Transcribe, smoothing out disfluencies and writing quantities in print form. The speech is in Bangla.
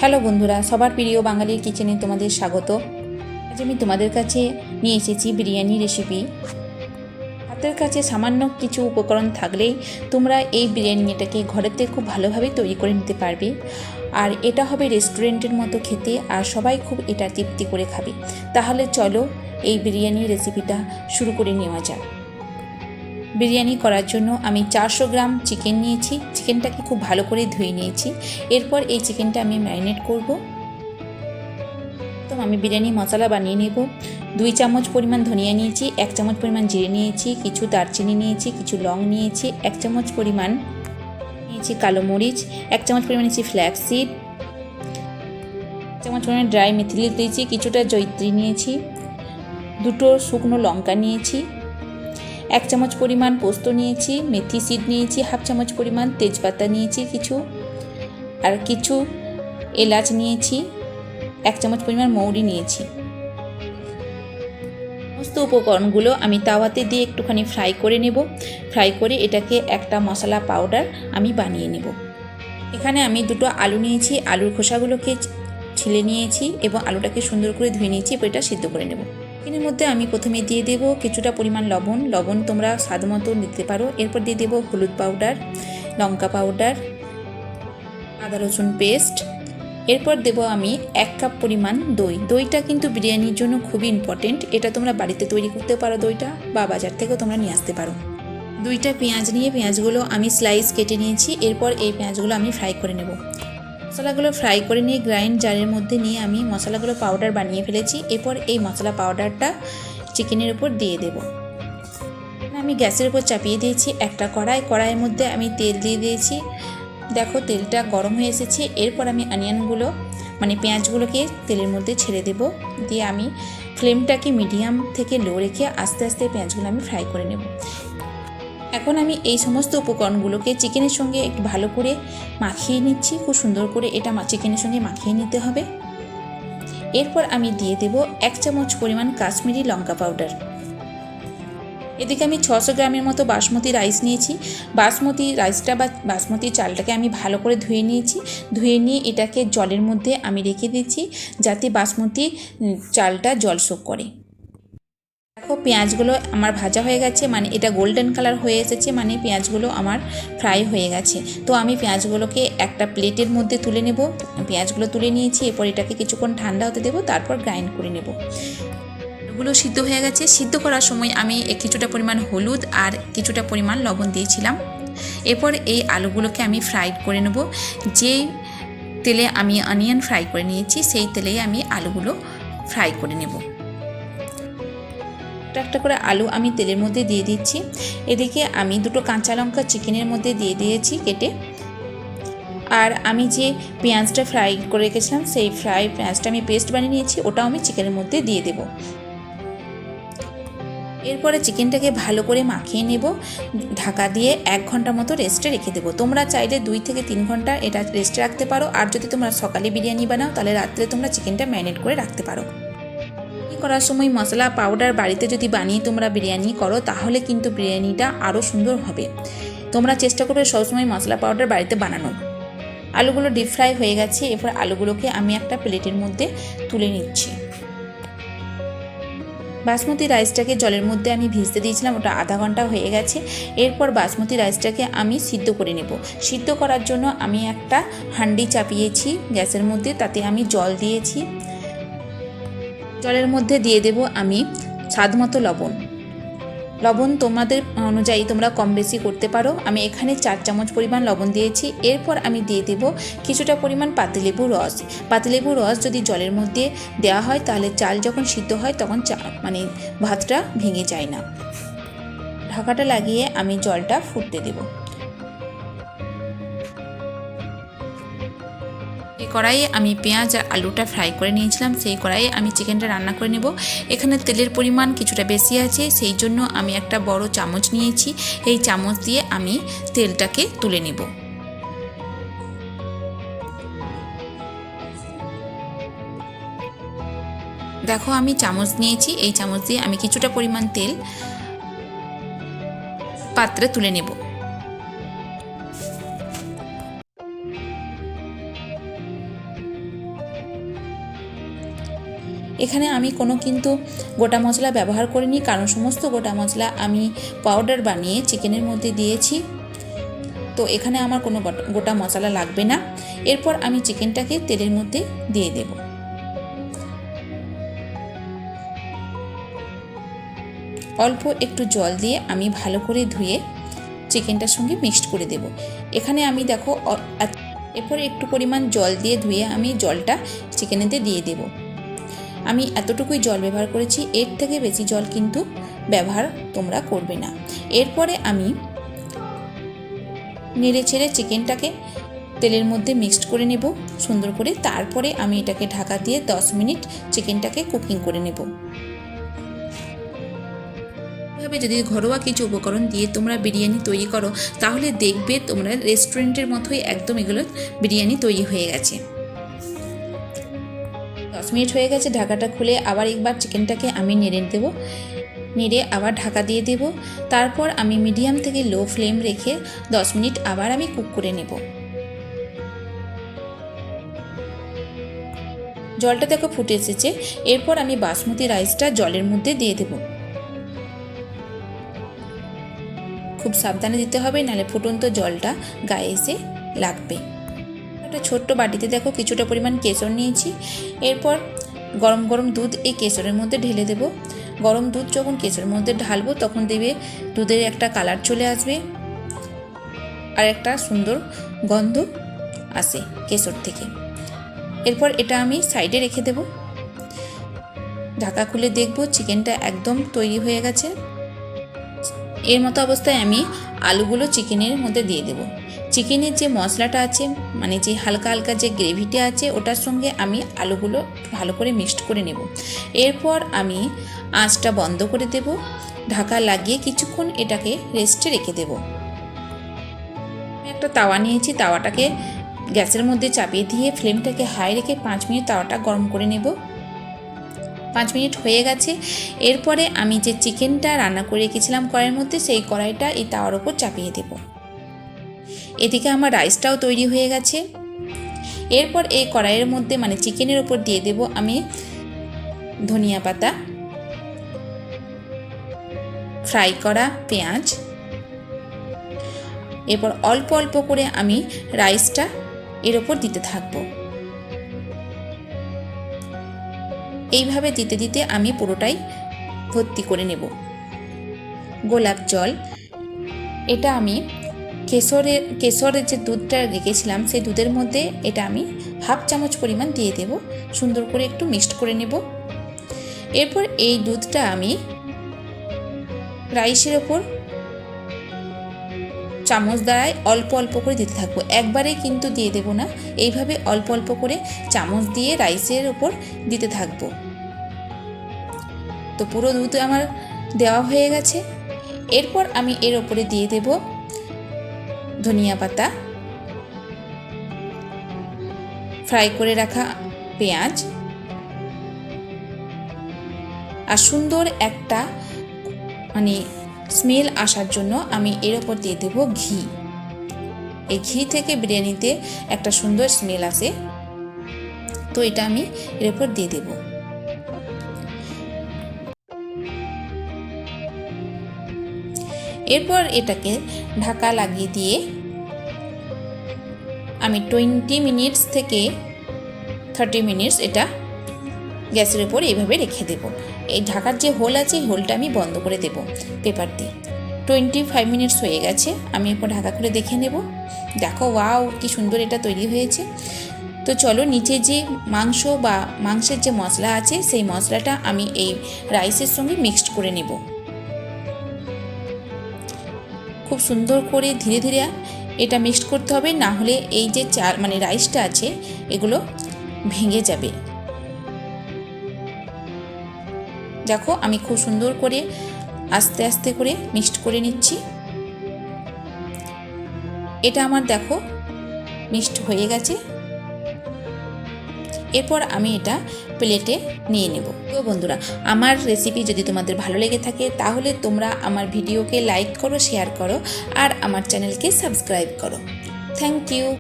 হ্যালো বন্ধুরা, সবার প্রিয় বাঙালির কিচেনে তোমাদের স্বাগত। আজ আমি তোমাদের কাছে নিয়ে এসেছি বিরিয়ানি রেসিপি। হাতের কাছে সামান্য কিছু উপকরণ থাকলেই তোমরা এই বিরিয়ানিটাকে ঘরেতে খুব ভালোভাবে তৈরি করে নিতে পারবে। আর এটা হবে রেস্টুরেন্টের মতো খেতে, আর সবাই খুব এটা তৃপ্তি করে খাবে। তাহলে চলো এই বিরিয়ানি রেসিপিটা শুরু করে নেওয়া যাক। বিরিয়ানি করার জন্য আমি 400 গ্রাম চিকেন নিয়েছি। চিকেনটাকে খুব ভালো করে ধুয়ে নিয়েছি। এরপর এই চিকেনটা আমি ম্যারিনেট করব। তো আমি বিরিয়ানি মশলা বানিয়ে নেব। 2 চামচ পরিমাণ ধনিয়া নিয়েছি, 1 চামচ পরিমাণ জিরে নিয়েছি, কিছু দারচিনি নিয়েছি, কিছু লং নিয়েছি, 1 চামচ পরিমাণ নিয়েছি কালো মরিচ, 1 চামচ পরিমাণ নিয়েছি ফ্ল্যাক্স সিড, 1 চামচ পরিমাণ ড্রাই মেথি দিয়েছি, কিছুটা জয়িত্রী নিয়েছি, 2টো শুকনো লঙ্কা নিয়েছি, 1 চামচ পরিমাণ পোস্ত নিয়েছি, মেথি সিড নিয়েছি, হাফ চামচ পরিমাণ তেজপাতা নিয়েছি কিছু, আর কিছু এলাচ নিয়েছি, 1 চামচ পরিমাণ মৌরি নিয়েছি। সমস্ত উপকরণগুলো আমি তাওয়াতে দিয়ে একটুখানি ফ্রাই করে নেব। ফ্রাই করে এটাকে একটা মশলা পাউডার আমি বানিয়ে নেব। এখানে আমি 2টো আলু নিয়েছি, আলুর খোসাগুলোকে ছিলে নিয়েছি এবং আলুটাকে সুন্দর করে ধুয়ে নিয়েছি। এবার এটা সিদ্ধ করে নেব। এর মধ্যে আমি প্রথমে দিয়ে দেব কিছুটা পরিমাণ লবণ তোমরা স্বাদ মতো নিতে পারো। এরপর দিয়ে দেব হলুদ পাউডার, লঙ্কা পাউডার, আদা রসুন পেস্ট। এরপর দেব আমি 1 কাপ পরিমাণ দইটা কিন্তু বিরিয়ানির জন্য খুবই ইম্পর্টেন্ট। এটা তোমরা বাড়িতে তৈরি করতে পারো দইটা, বা বাজার থেকেও তোমরা নিয়ে আসতে পারো। 2টা পেঁয়াজ নিয়ে পেঁয়াজগুলো আমি স্লাইস কেটে নিয়েছি। এরপর এই পেঁয়াজগুলো আমি ফ্রাই করে নেব। মশলাগুলো ফ্রাই করে নিয়ে গ্রাইন্ড জারের মধ্যে নিয়ে আমি মশলাগুলো পাউডার বানিয়ে ফেলেছি। এরপর এই মশলা পাউডারটা চিকেনের উপর দিয়ে দেব। আমি গ্যাসের উপর চাপিয়ে দিয়েছি একটা কড়াইয়ের মধ্যে আমি তেল দিয়ে দিয়েছি। দেখো তেলটা গরম হয়ে এসেছে। এরপর আমি অনিয়নগুলো পেঁয়াজগুলোকে তেলের মধ্যে ছেড়ে দেব। দিয়ে আমি ফ্লেমটাকে মিডিয়াম থেকে লো রেখে আস্তে আস্তে পেঁয়াজগুলো আমি ফ্রাই করে নেব। এখন আমি এই সমস্ত উপকরণগুলোকে চিকেনের সঙ্গে একটু ভালো করে মাখিয়ে নিচ্ছি। খুব সুন্দর করে এটা চিকেনের সঙ্গে মাখিয়ে নিতে হবে। এরপর আমি দিয়ে দেব 1 চামচ পরিমাণ কাশ্মীরি লঙ্কা পাউডার। এদিকে আমি 600 গ্রামের মতো বাসমতি রাইস নিয়েছি। বাসমতি রাইসটা বা বাসমতি চালটাকে আমি ভালো করে ধুয়ে নিয়েছি। ধুয়ে নিয়ে এটাকে জলের মধ্যে আমি রেখে দিচ্ছি, যাতে বাসমতি চালটা জল শোক করে। দেখো পেঁয়াজগুলো আমার ভাজা হয়ে গেছে, এটা গোল্ডেন কালার হয়ে এসেছে, পেঁয়াজগুলো আমার ফ্রাই হয়ে গেছে। তো আমি পেঁয়াজগুলোকে একটা প্লেটের মধ্যে তুলে নেব। পেঁয়াজগুলো তুলে নিয়েছি। এরপর এটাকে কিছুক্ষণ ঠান্ডা হতে দেবো, তারপর গ্রাইন্ড করে নেব। আলুগুলো সিদ্ধ হয়ে গেছে। সিদ্ধ করার সময় আমি কিছুটা পরিমাণ হলুদ আর কিছুটা পরিমাণ লবণ দিয়েছিলাম। এরপর এই আলুগুলোকে আমি ফ্রাই করে নেব। যে তেলে আমি অনিয়ন ফ্রাই করে নিয়েছি সেই তেলেই আমি আলুগুলো ফ্রাই করে নেব। একটা করে আলু আমি তেলের মধ্যে দিয়ে দিচ্ছি। এদিকে আমি 2টো কাঁচা লঙ্কা চিকেনের মধ্যে দিয়ে দিয়েছি কেটে। আর আমি যে পেঁয়াজটা ফ্রাই করে রেখেছিলাম সেই পেঁয়াজটা আমি পেস্ট বানিয়ে নিয়েছি, ওটাও আমি চিকেনের মধ্যে দিয়ে দেব। এরপরে চিকেনটাকে ভালো করে মাখিয়ে নেব। ঢাকা দিয়ে 1 ঘন্টা মতো রেস্টে রেখে দেবো। তোমরা চাইলে 2 থেকে 3 ঘন্টা এটা রেস্টে রাখতে পারো। আর যদি তোমরা সকালে বিরিয়ানি বানাও তাহলে রাত্রে তোমরা চিকেনটা ম্যারিনেট করে রাখতে পারো। করার সময় মশলা পাউডার বাড়িতে যদি বানিয়ে তোমরা বিরিয়ানি করো তাহলে কিন্তু বিরিয়ানিটা আরও সুন্দর হবে। তোমরা চেষ্টা করবে সবসময় মশলা পাউডার বাড়িতে বানানো। আলুগুলো ডিপ ফ্রাই হয়ে গেছে। এরপর আলুগুলোকে আমি একটা প্লেটের মধ্যে তুলে নিচ্ছি। বাসমতি রাইসটাকে জলের মধ্যে আমি ভিজতে দিয়েছিলাম, ওটা আধা ঘন্টা হয়ে গেছে। এরপর বাসমতি রাইসটাকে আমি সিদ্ধ করে নেব। সিদ্ধ করার জন্য আমি একটা হাঁড়ি চাপিয়েছি গ্যাসের মধ্যে, তাতে আমি জল দিয়েছি। জলের মধ্যে দিয়ে দেব আমি স্বাদ মতো লবণ তোমাদের অনুযায়ী তোমরা কম বেশি করতে পারো। আমি এখানে 4 চামচ পরিমাণ লবণ দিয়েছি। এরপর আমি দিয়ে দেব কিছুটা পরিমাণ পাতিলেবুর রস। পাতিলেবুর রস যদি জলের মধ্যে দেওয়া হয় তাহলে চাল যখন সিদ্ধ হয় তখন ভাতটা ভেঙে যায় না। ঢাকাটা লাগিয়ে আমি জলটা ফুটতে দেব। এই কড়াইয়ে আমি পেঁয়াজ আর আলুটা ফ্রাই করে নিয়েছিলাম, সেই কড়াইয়ে আমি চিকেনটা রান্না করে নেব। এখানে তেলের পরিমাণ কিছুটা বেশি আছে, সেই জন্য আমি একটা বড় চামচ নিয়েছি। এই চামচ দিয়ে আমি তেলটাকে তুলে নেব। দেখো আমি চামচ নিয়েছি, এই চামচ দিয়ে আমি কিছুটা পরিমাণ তেল পাত্রে তুলে নেব। এখানে আমি কোনো কিন্তু গোটা মশলা ব্যবহার করিনি, কারণ সমস্ত গোটা মশলা আমি পাউডার বানিয়ে চিকেনের মধ্যে দিয়েছি। তো এখানে আমার কোনো গোটা মশলা লাগবে না। এরপর আমি চিকেনটাকে তেলের মধ্যে দিয়ে দেব। অল্প একটু জল দিয়ে আমি ভালো করে ধুয়ে চিকেনটার সঙ্গে মিক্সড করে দেব। এখানে আমি দেখো এরপর একটু পরিমাণ জল দিয়ে ধুয়ে আমি জলটা চিকেনেতে দিয়ে দেব। আমি এতটুকুই জল ব্যবহার করেছি, এর থেকে বেশি জল কিন্তু ব্যবহার তোমরা করবে না। এরপরে আমি নেড়ে ছেড়ে চিকেনটাকে তেলের মধ্যে মিক্সড করে নেব সুন্দর করে। তারপরে আমি এটাকে ঢাকা দিয়ে 10 মিনিট চিকেনটাকে কুকিং করে নেব। এভাবে যদি ঘরোয়া কিছু উপকরণ দিয়ে তোমরা বিরিয়ানি তৈরি করো, তাহলে দেখবে তোমরা রেস্টুরেন্টের মতোই একদম এগুলো বিরিয়ানি তৈরি হয়ে গেছে। 10 মিনিট হয়ে গেছে, ঢাকাটা খুলে আবার একবার চিকেনটাকে আমি নেড়ে দেবো। নেড়ে আবার ঢাকা দিয়ে দেব। তারপর আমি মিডিয়াম থেকে লো ফ্লেম রেখে 10 মিনিট আবার আমি কুক করে নেব। জলটা দেখো ফুটে এসেছে। এরপর আমি বাসমতি রাইসটা জলের মধ্যে দিয়ে দেব। খুব সাবধানে দিতে হবে, নাহলে ফুটন্ত জলটা গায়ে এসে লাগবে। একটা ছোট্ট বাটিতে দেখো কিছুটা পরিমাণ কেশর নিয়েছি। এরপর গরম গরম দুধ এই কেশরের মধ্যে ঢেলে দেব। গরম দুধ যখন কেশরের মধ্যে ঢালবো তখন দেবে দুধের একটা কালার চলে আসবে আর একটা সুন্দর গন্ধ আসে কেশর থেকে। এরপর এটা আমি সাইডে রেখে দেব। ঢাকা খুলে দেখব চিকেনটা একদম তৈরি হয়ে গেছে। এর মতো অবস্থায় আমি আলুগুলো চিকেনের মধ্যে দিয়ে দেব। চিকেনের যে মশলাটা আছে, মানে যে হালকা হালকা যে গ্রেভিটা আছে, ওটার সঙ্গে আমি আলুগুলো ভালো করে মিক্সড করে নেব। এরপর আমি আঁচটা বন্ধ করে দেব, ঢাকা লাগিয়ে কিছুক্ষণ এটাকে রেস্টে রেখে দেব। আমি একটা তাওয়া নিয়েছি, তাওয়াটাকে গ্যাসের মধ্যে চাপিয়ে দিয়ে ফ্লেমটাকে হাই রেখে 5 মিনিট তাওয়াটা গরম করে নেব। 5 মিনিট হয়ে গেছে। এরপরে আমি যে চিকেনটা রান্না করে রেখেছিলাম কড়াইয়ের মধ্যে, সেই কড়াইটা এই তাওয়ার ওপর চাপিয়ে দেব। এদিকে আমার রাইসটাও তৈরি হয়ে গেছে। এরপর এই কড়াইয়ের মধ্যে মানে চিকেনের ওপর দিয়ে দেব আমি ধনিয়া পাতা, ফ্রাই করা পেঁয়াজ। এরপর অল্প অল্প করে আমি রাইসটা এর ওপর দিতে থাকবো। এইভাবে দিতে দিতে আমি পুরোটাই ভর্তি করে নেব। গোলাপ জল, এটা আমি কেশরের যে দুধটা রেখেছিলাম সেই দুধের মধ্যে এটা আমি হাফ চামচ পরিমাণ দিয়ে দেব। সুন্দর করে একটু মিক্সড করে নেব। এরপর এই দুধটা আমি রাইসের ওপর চামচ দ্বারায় অল্প অল্প করে দিতে থাকবো। একবারে কিন্তু দিয়ে দেব না, এইভাবে অল্প অল্প করে চামচ দিয়ে রাইসের ওপর দিতে থাকবো। তো পুরো দুধ আমার দেওয়া হয়ে গেছে। এরপর আমি এর ওপরে দিয়ে দেব ধনিয়া পাতা, ফ্রাই করে রাখা পেঁয়াজ, আর সুন্দর একটা মানে স্মেল আসার জন্য আমি এর ওপর দিয়ে দেব ঘি। এই ঘি থেকে বিরিয়ানিতে একটা সুন্দর স্মেল আসে, তো এটা আমি এর ওপর দিয়ে দেব। এরপর এটাকে ঢাকা লাগিয়ে দিয়ে আমি 20 মিনিটস থেকে 30 মিনিটস এটা গ্যাসের উপর এইভাবে রেখে দেব। এই ঢাকার যে হোল আছে এই হোলটা আমি বন্ধ করে দেব পেপার দিয়ে। 25 মিনিটস হয়ে গেছে, আমি এরপর ঢাকা খুলে দেখে নেব। দেখো ওয়াও কি সুন্দর এটা তৈরি হয়েছে। তো চলো নিচে যে মাংস বা মাংসের যে মশলা আছে সেই মশলাটা আমি এই রাইসের সঙ্গে মিক্সড করে নেব। খুব সুন্দর করে ধীরে ধীরে এটা মিক্সড করতে হবে, না হলে এই যে চাল মানে রাইসটা আছে এগুলো ভেঙে যাবে। দেখো আমি খুব সুন্দর করে আস্তে আস্তে করে মিক্সড করে নিচ্ছি। এটা আমার দেখো মিক্সড হয়ে গেছে। এরপর আমি এটা প্লেটে নিয়ে নেব। তো বন্ধুরা, আমার রেসিপি যদি তোমাদের ভালো লেগে থাকে তাহলে তোমরা আমার ভিডিওকে লাইক করো, শেয়ার করো আর আমার চ্যানেলকে সাবস্ক্রাইব করো। Thank you.